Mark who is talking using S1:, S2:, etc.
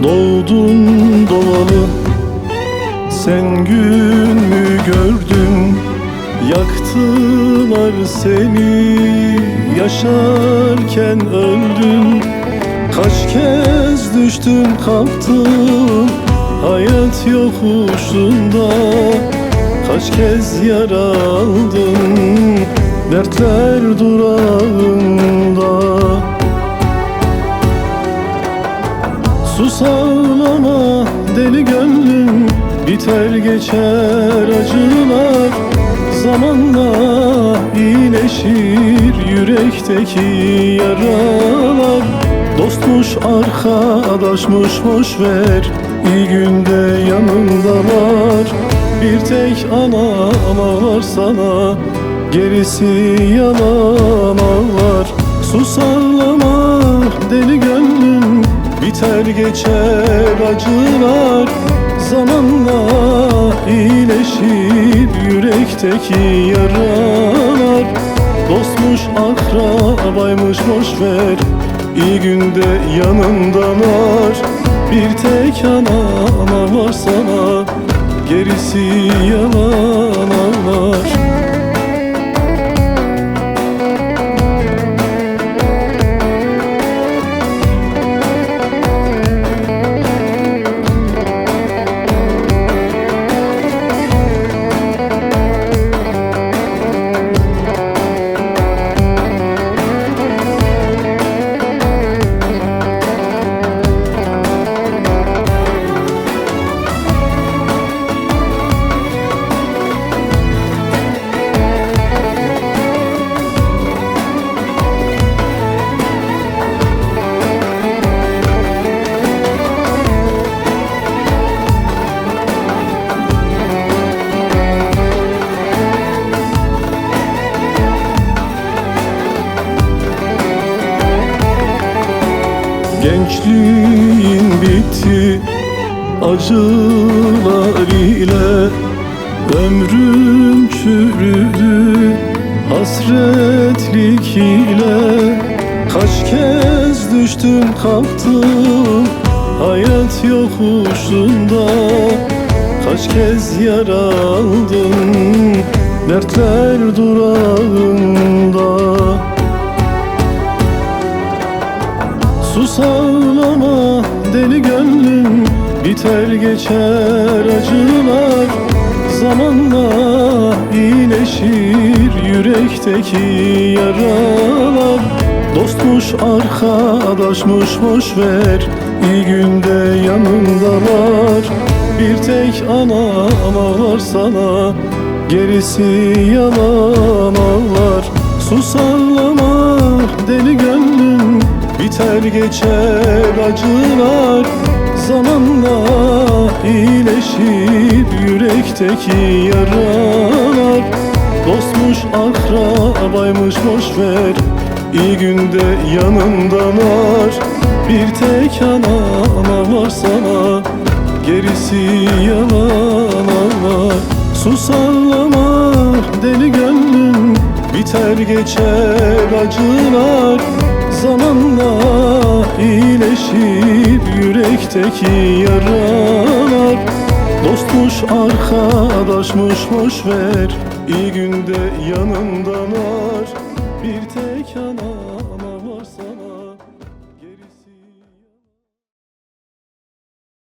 S1: Doğdun doğalı, sen gün mü gördün? Yaktılar seni, yaşarken öldün. Kaç kez düştün kalktın hayat yokuşunda, kaç kez yara aldın dertler durağında. Sus ağlama deli gönlüm, biter geçer acılar. Zamanla iyileşir yürekteki yaralar. Dostmuş arkadaşmış boşver, iyi günde yanındalar. Bir tek ana var sana, gerisi yalan ağlar. Sus ağlama deli gönlüm, biter geçer acılar. Zamanla iyileşir yürekteki yaralar. Dostmuş akrabaymış boşver, iyi günde yanındalar. Bir tek ana var sana, gerisi yalan ağlar. Gençliğin bitti acılar ile, ömrüm çürüdü hasretlik ile. Kaç kez düştüm kalktım hayat yokuşunda, kaç kez yara aldım dertler durağında. Sus ağlama deli gönlüm, biter geçer acılar. Zamanla iyileşir yürekteki yaralar. Dostmuş arkadaşmış boşver, iyi günde yanındalar. Bir tek ana var sana, gerisi yalan ağlar. Sus ağlama deli gönlüm, biter geçer acılar. Zamanla iyileşir yürekteki yaralar. Dostmuş akrabaymış boşver, iyi günde yanındalar. Bir tek ana var sana, gerisi yalan ağlar. Sus ağlama deli gönlüm, biter geçer acılar. Zamanla iyileşir yürekteki yaralar. Dostmuş arkadaşmış boşver, iyi günde yanındalar. Bir tek ana